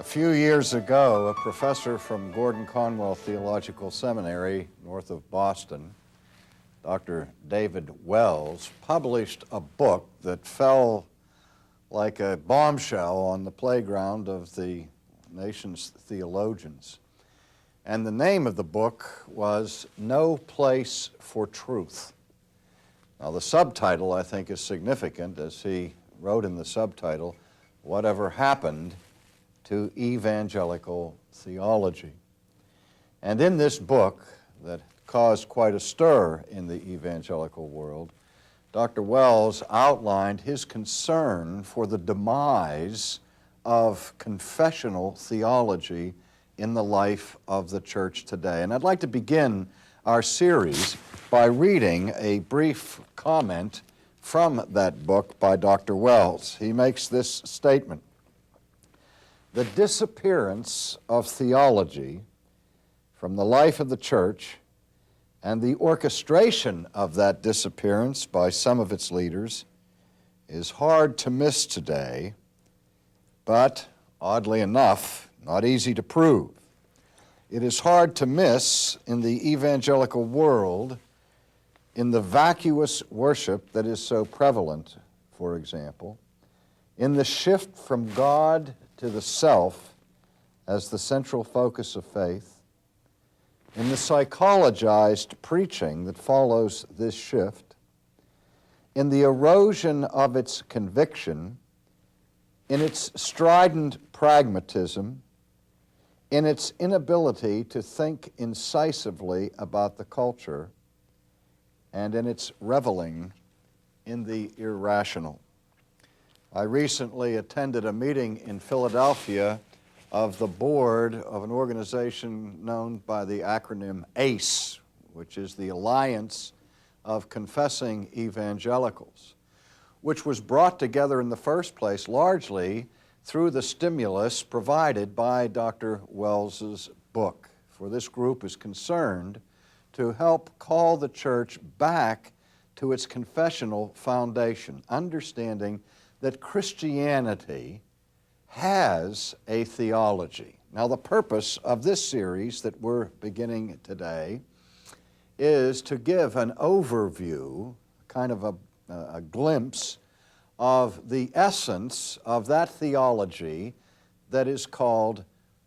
few years ago, a professor from Gordon Conwell Theological Seminary, north of Boston, Dr. David Wells, published a book that fell like a bombshell on the playground of the nation's theologians. And the name of the book was No Place for Truth. Now, the subtitle, I think, is significant, as he wrote in the subtitle, Whatever Happened to Evangelical Theology. And in this book, that caused quite a stir in the evangelical world, Dr. Wells outlined his concern for the demise of confessional theology in the life of the church today. And I'd like to begin our series by reading a brief comment from that book by Dr. Wells. He makes this statement: "The disappearance of theology from the life of the church and the orchestration of that disappearance by some of its leaders is hard to miss today, but, oddly enough, not easy to prove. It is hard to miss in the evangelical world, in the vacuous worship that is so prevalent, for example, in the shift from God to the self as the central focus of faith, in the psychologized preaching that follows this shift, in the erosion of its conviction, in its strident pragmatism, in its inability to think incisively about the culture, and in its reveling in the irrational." I recently attended a meeting in Philadelphia of the board of an organization known by the acronym ACE, which is the Alliance of Confessing Evangelicals, which was brought together in the first place largely through the stimulus provided by Dr. Wells's book. For this group is concerned to help call the church back to its confessional foundation, understanding that Christianity has a theology. Now, the purpose of this series that we're beginning today is to give an overview, kind of a glimpse of the essence of that theology that is called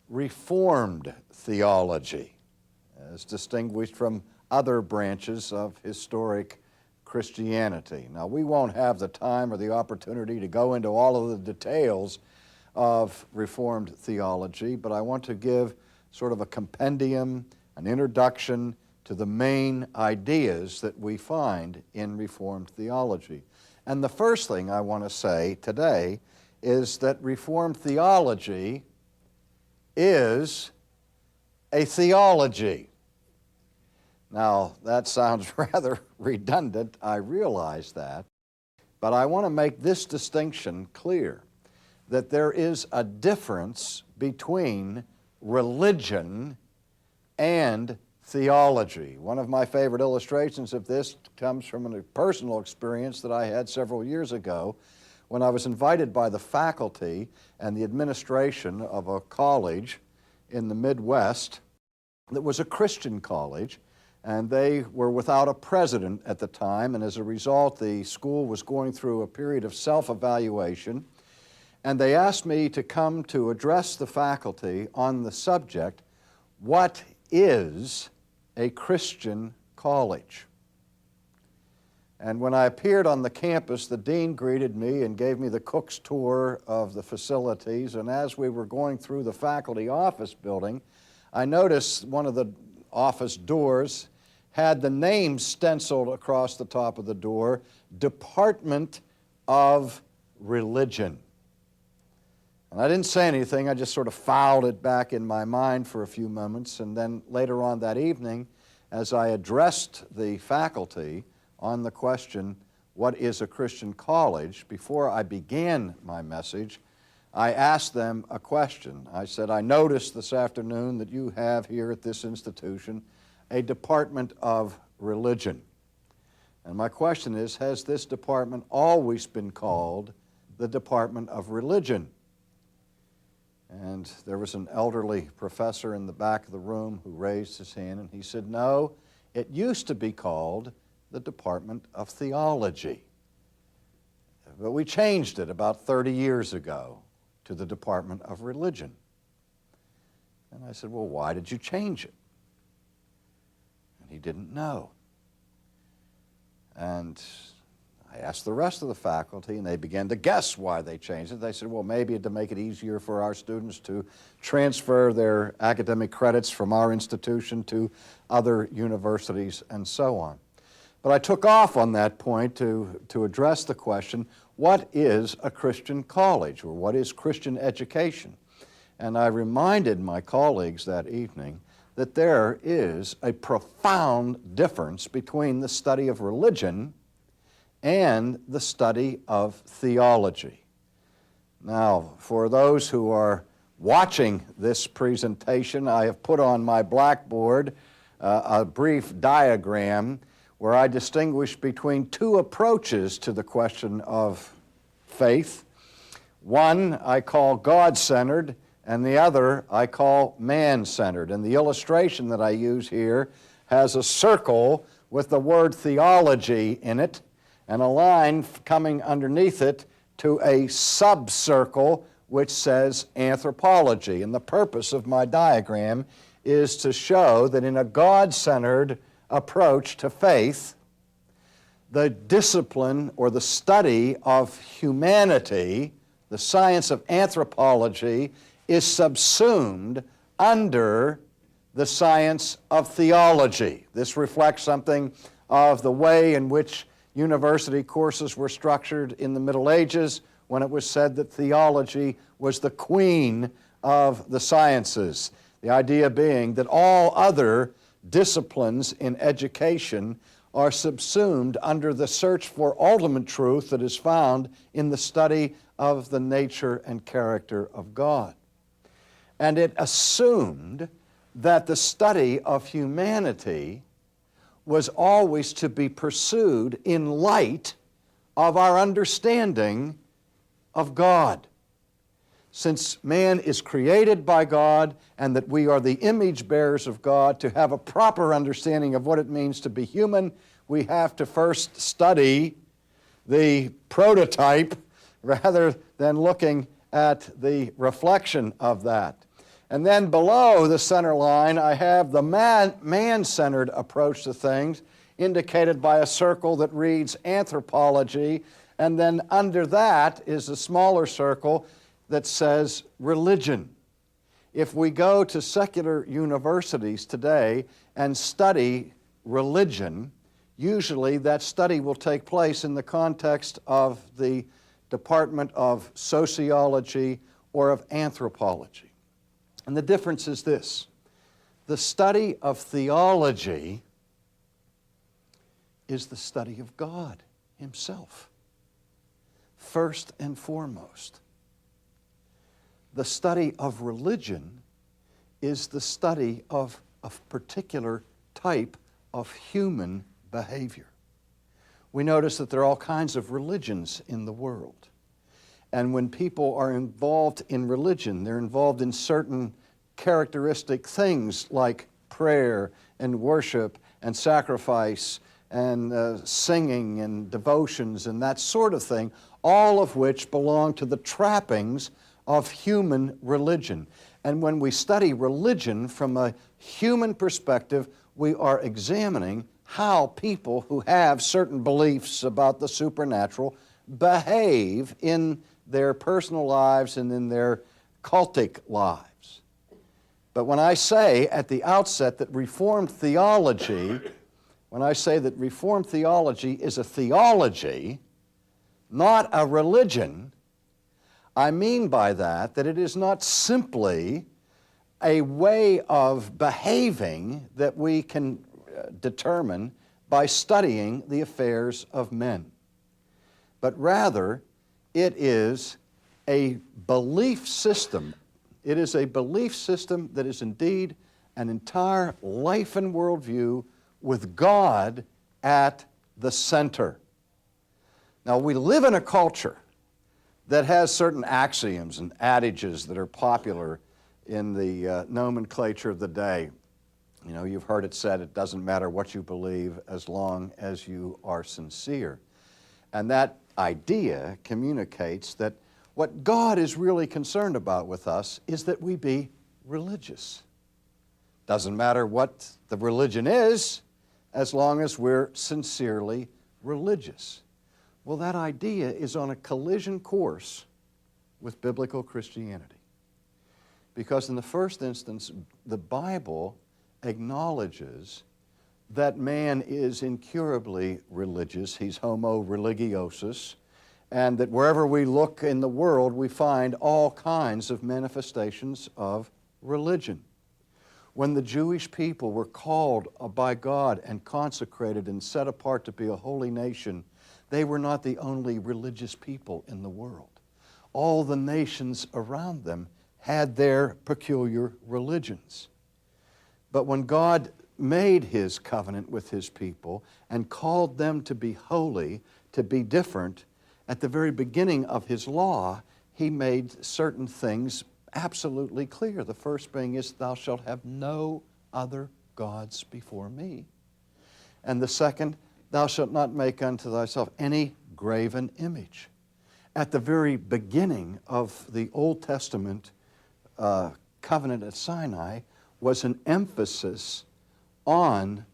Reformed theology, as distinguished from other branches of historic Christianity. Now, we won't have the time or the opportunity to go into all of the details of Reformed theology, but I want to give sort of a compendium, an introduction to the main ideas that we find in Reformed theology. And the first thing I want to say today is that Reformed theology is a theology. Now, that sounds rather redundant, I realize that, but I want to make this distinction clear, that there is a difference between religion and theology. One of my favorite illustrations of this comes from a personal experience that I had several years ago when I was invited by the faculty and the administration of a college in the Midwest that was a Christian college, and they were without a president at the time, and as a result the school was going through a period of self-evaluation. And they asked me to come to address the faculty on the subject, what is a Christian college? And when I appeared on the campus, the dean greeted me and gave me the cook's tour of the facilities. And as we were going through the faculty office building, I noticed one of the office doors had the name stenciled across the top of the door, Department of Religion. And I didn't say anything, I just sort of filed it back in my mind for a few moments, and then later on that evening, as I addressed the faculty on the question, what is a Christian college, before I began my message, I asked them a question. I said, I noticed this afternoon that you have here at this institution a Department of Religion. And my question is, has this department always been called the Department of Religion? And there was an elderly professor in the back of the room who raised his hand, and he said, "No, it used to be called the Department of Theology. But we changed it about 30 years ago to the Department of Religion." And I said, "Well, why did you change it?" And he didn't know. And I asked the rest of the faculty, and they began to guess why they changed it. They said, "Well, maybe to make it easier for our students to transfer their academic credits from our institution to other universities," and so on. But I took off on that point to address the question, what is a Christian college, or what is Christian education? And I reminded my colleagues that evening that there is a profound difference between the study of religion and the study of theology. Now, for those who are watching this presentation, I have put on my blackboard a brief diagram where I distinguish between two approaches to the question of faith. One I call God-centered, and the other I call man-centered. And the illustration that I use here has a circle with the word theology in it, and a line coming underneath it to a subcircle which says anthropology. And the purpose of my diagram is to show that in a God-centered approach to faith, the discipline or the study of humanity, the science of anthropology, is subsumed under the science of theology. This reflects something of the way in which university courses were structured in the Middle Ages, when it was said that theology was the queen of the sciences. The idea being that all other disciplines in education are subsumed under the search for ultimate truth that is found in the study of the nature and character of God. And it assumed that the study of humanity was always to be pursued in light of our understanding of God. Since man is created by God and that we are the image bearers of God, to have a proper understanding of what it means to be human, we have to first study the prototype rather than looking at the reflection of that. And then below the center line, I have the man-centered approach to things, indicated by a circle that reads anthropology, and then under that is a smaller circle that says religion. If we go to secular universities today and study religion, usually that study will take place in the context of the Department of Sociology or of Anthropology. And the difference is this: the study of theology is the study of God Himself, first and foremost. The study of religion is the study of a particular type of human behavior. We notice that there are all kinds of religions in the world. And when people are involved in religion, they're involved in certain characteristic things like prayer and worship and sacrifice and singing and devotions and that sort of thing, all of which belong to the trappings of human religion. And when we study religion from a human perspective, we are examining how people who have certain beliefs about the supernatural behave in their personal lives and in their cultic lives. But when I say at the outset that Reformed theology, when I say that Reformed theology is a theology, not a religion, I mean by that it is not simply a way of behaving that we can determine by studying the affairs of men, but rather it is a belief system. It is a belief system that is indeed an entire life and worldview with God at the center. Now, we live in a culture that has certain axioms and adages that are popular in the nomenclature of the day. You know, you've heard it said, it doesn't matter what you believe as long as you are sincere. And that idea communicates that what God is really concerned about with us is that we be religious. Doesn't matter what the religion is, as long as we're sincerely religious. Well, that idea is on a collision course with biblical Christianity. Because in the first instance, the Bible acknowledges that man is incurably religious. He's homo religiosus. And that wherever we look in the world, we find all kinds of manifestations of religion. When the Jewish people were called by God and consecrated and set apart to be a holy nation, they were not the only religious people in the world. All the nations around them had their peculiar religions. But when God made His covenant with His people and called them to be holy, to be different, at the very beginning of His law, He made certain things absolutely clear. The first being is, thou shalt have no other gods before me. And the second, thou shalt not make unto thyself any graven image. At the very beginning of the Old Testament covenant at Sinai was an emphasis on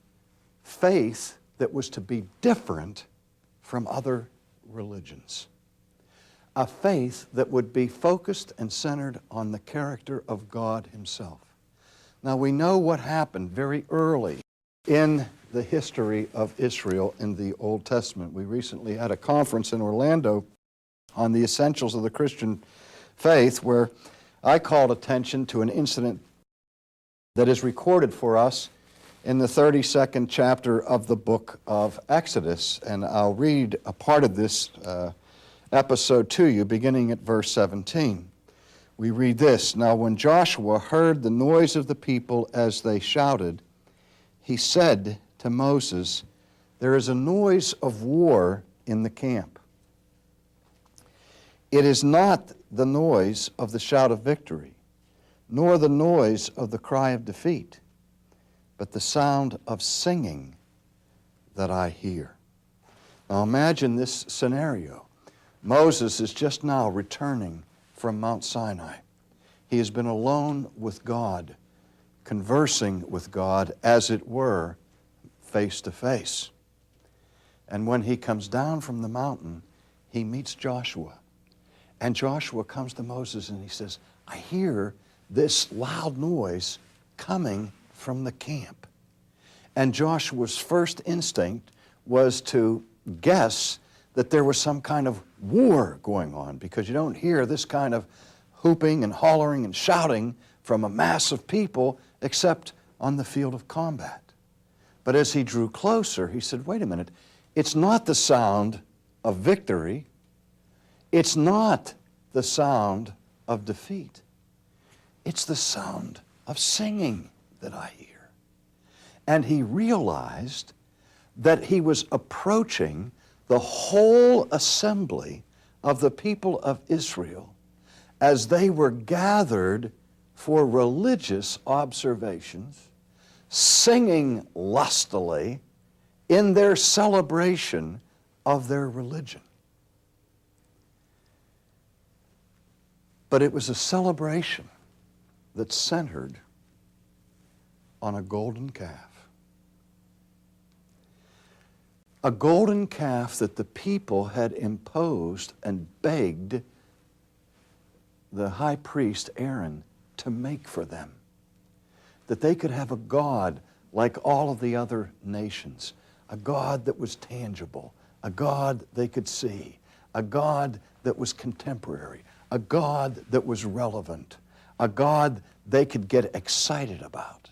faith that was to be different from other religions. A faith that would be focused and centered on the character of God Himself. Now we know what happened very early in the history of Israel in the Old Testament. We recently had a conference in Orlando on the essentials of the Christian faith, where I called attention to an incident that is recorded for us in the 32nd chapter of the book of Exodus. And I'll read a part of this episode to you, beginning at verse 17. We read this: Now when Joshua heard the noise of the people as they shouted, he said to Moses, there is a noise of war in the camp. It is not the noise of the shout of victory, nor the noise of the cry of defeat, but the sound of singing that I hear. Now imagine this scenario. Moses is just now returning from Mount Sinai. He has been alone with God, conversing with God, as it were, face to face. And when he comes down from the mountain, he meets Joshua. And Joshua comes to Moses and he says, I hear this loud noise coming from the camp. And Joshua's first instinct was to guess that there was some kind of war going on, because you don't hear this kind of whooping and hollering and shouting from a mass of people except on the field of combat. But as he drew closer, he said, wait a minute, it's not the sound of victory. It's not the sound of defeat. It's the sound of singing that I hear. And he realized that he was approaching the whole assembly of the people of Israel as they were gathered for religious observations, singing lustily in their celebration of their religion. But it was a celebration that centered on a golden calf. A golden calf that the people had imposed and begged the high priest Aaron to make for them, that they could have a God like all of the other nations, a God that was tangible, a God they could see, a God that was contemporary, a God that was relevant, a God they could get excited about.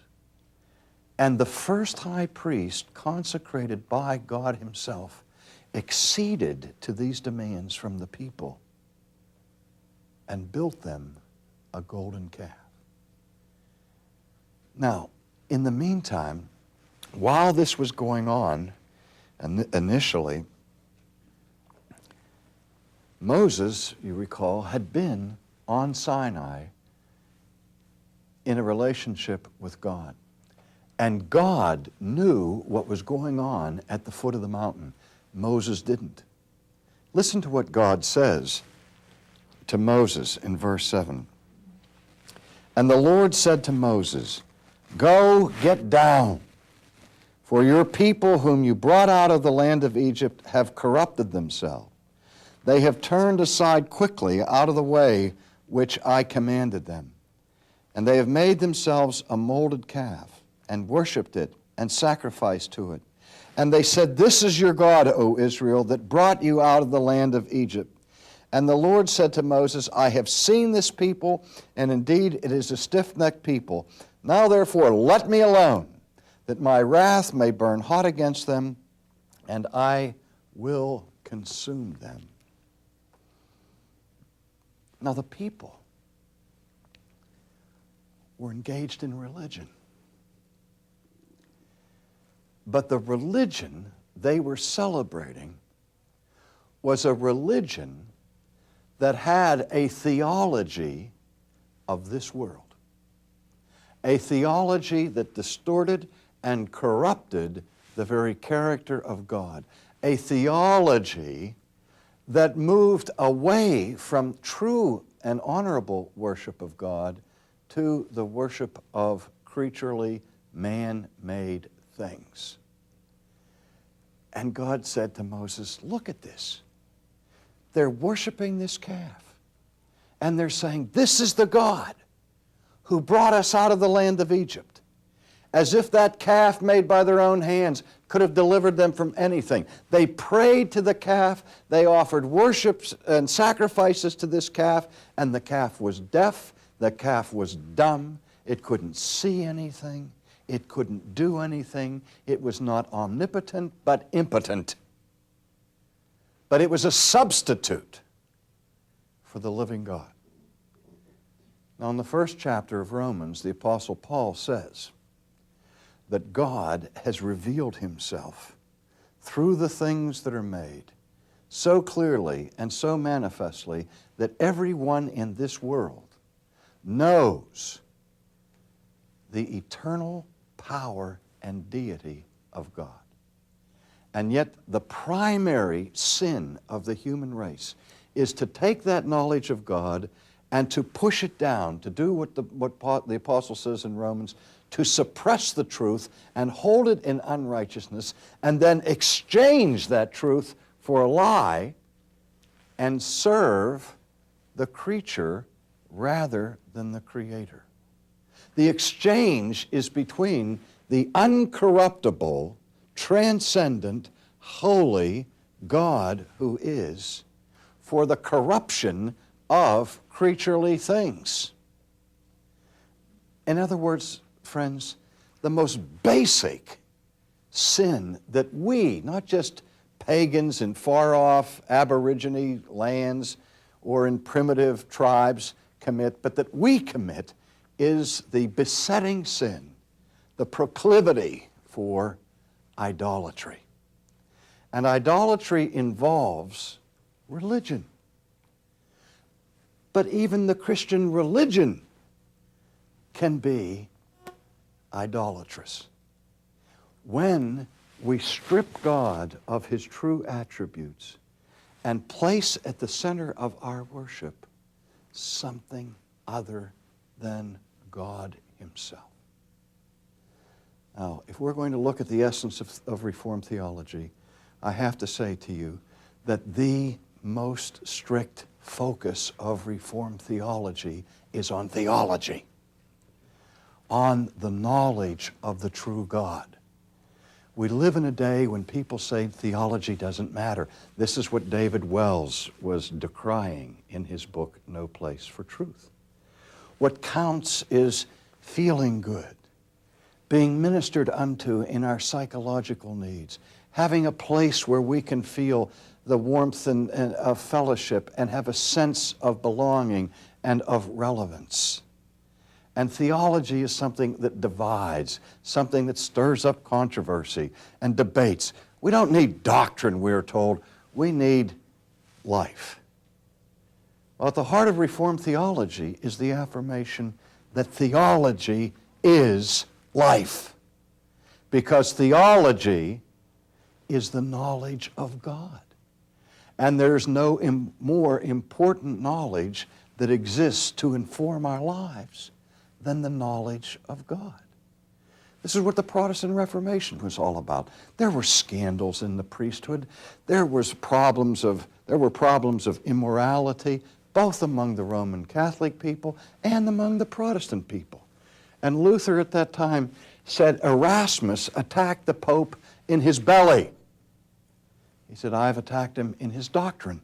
And the first high priest, consecrated by God Himself, acceded to these demands from the people and built them a golden calf. Now, in the meantime, while this was going on, and initially, Moses, you recall, had been on Sinai in a relationship with God. And God knew what was going on at the foot of the mountain. Moses didn't. Listen to what God says to Moses in verse 7. And the Lord said to Moses, "Go, get down, for your people whom you brought out of the land of Egypt have corrupted themselves. They have turned aside quickly out of the way which I commanded them. And they have made themselves a molded calf, and worshipped it, and sacrificed to it. And they said, 'This is your God, O Israel, that brought you out of the land of Egypt.' And the Lord said to Moses, 'I have seen this people, and indeed it is a stiff-necked people. Now therefore let me alone, that my wrath may burn hot against them, and I will consume them.'" Now the people were engaged in religion. But the religion they were celebrating was a religion that had a theology of this world, a theology that distorted and corrupted the very character of God, a theology that moved away from true and honorable worship of God to the worship of creaturely, man-made things. And God said to Moses, "Look at this. They're worshiping this calf. And they're saying, 'This is the God who brought us out of the land of Egypt.' As if that calf made by their own hands could have delivered them from anything. They prayed to the calf, they offered worships and sacrifices to this calf, and the calf was deaf, the calf was dumb, it couldn't see anything, it couldn't do anything, it was not omnipotent but impotent. But it was a substitute for the living God." Now in the first chapter of Romans, the Apostle Paul says that God has revealed Himself through the things that are made so clearly and so manifestly that everyone in this world knows the eternal power and deity of God. And yet the primary sin of the human race is to take that knowledge of God and to push it down, to do what the Apostle says in Romans, to suppress the truth and hold it in unrighteousness, and then exchange that truth for a lie and serve the creature rather than the Creator. The exchange is between the uncorruptible, transcendent, holy God who is for the corruption of creaturely things. In other words, friends, the most basic sin that we, not just pagans in far-off Aborigine lands or in primitive tribes commit, but that we commit, is the besetting sin, the proclivity for idolatry. And idolatry involves religion. But even the Christian religion can be idolatrous. When we strip God of His true attributes and place at the center of our worship something other than God Himself. Now, if we're going to look at the essence of Reformed theology, I have to say to you that the most strict focus of Reformed theology is on theology, on the knowledge of the true God. We live in a day when people say theology doesn't matter. This is what David Wells was decrying in his book, No Place for Truth. What counts is feeling good, being ministered unto in our psychological needs, having a place where we can feel the warmth and of fellowship and have a sense of belonging and of relevance. And theology is something that divides, something that stirs up controversy and debates. We don't need doctrine, we're told. We need life. Well, at the heart of Reformed theology is the affirmation that theology is life. Because theology is the knowledge of God. And there's no more important knowledge that exists to inform our lives than the knowledge of God. This is what the Protestant Reformation was all about. There were scandals in the priesthood. There were problems of immorality, both among the Roman Catholic people and among the Protestant people. And Luther at that time said Erasmus attacked the Pope in his belly. He said, I've attacked him in his doctrine.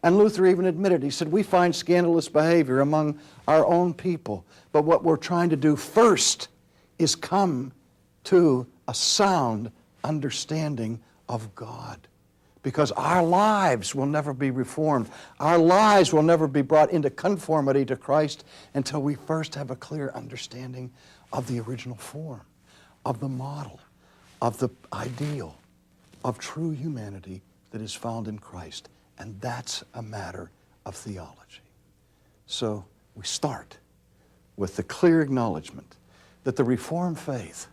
And Luther even admitted, he said, we find scandalous behavior among our own people, but what we're trying to do first is come to a sound understanding of God. Because our lives will never be reformed. Our lives will never be brought into conformity to Christ until we first have a clear understanding of the original form, of the model, of the ideal, of true humanity that is found in Christ. And that's a matter of theology. So we start with the clear acknowledgement that the Reformed faith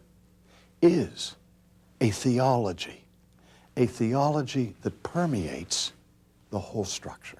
is a theology that permeates the whole structure.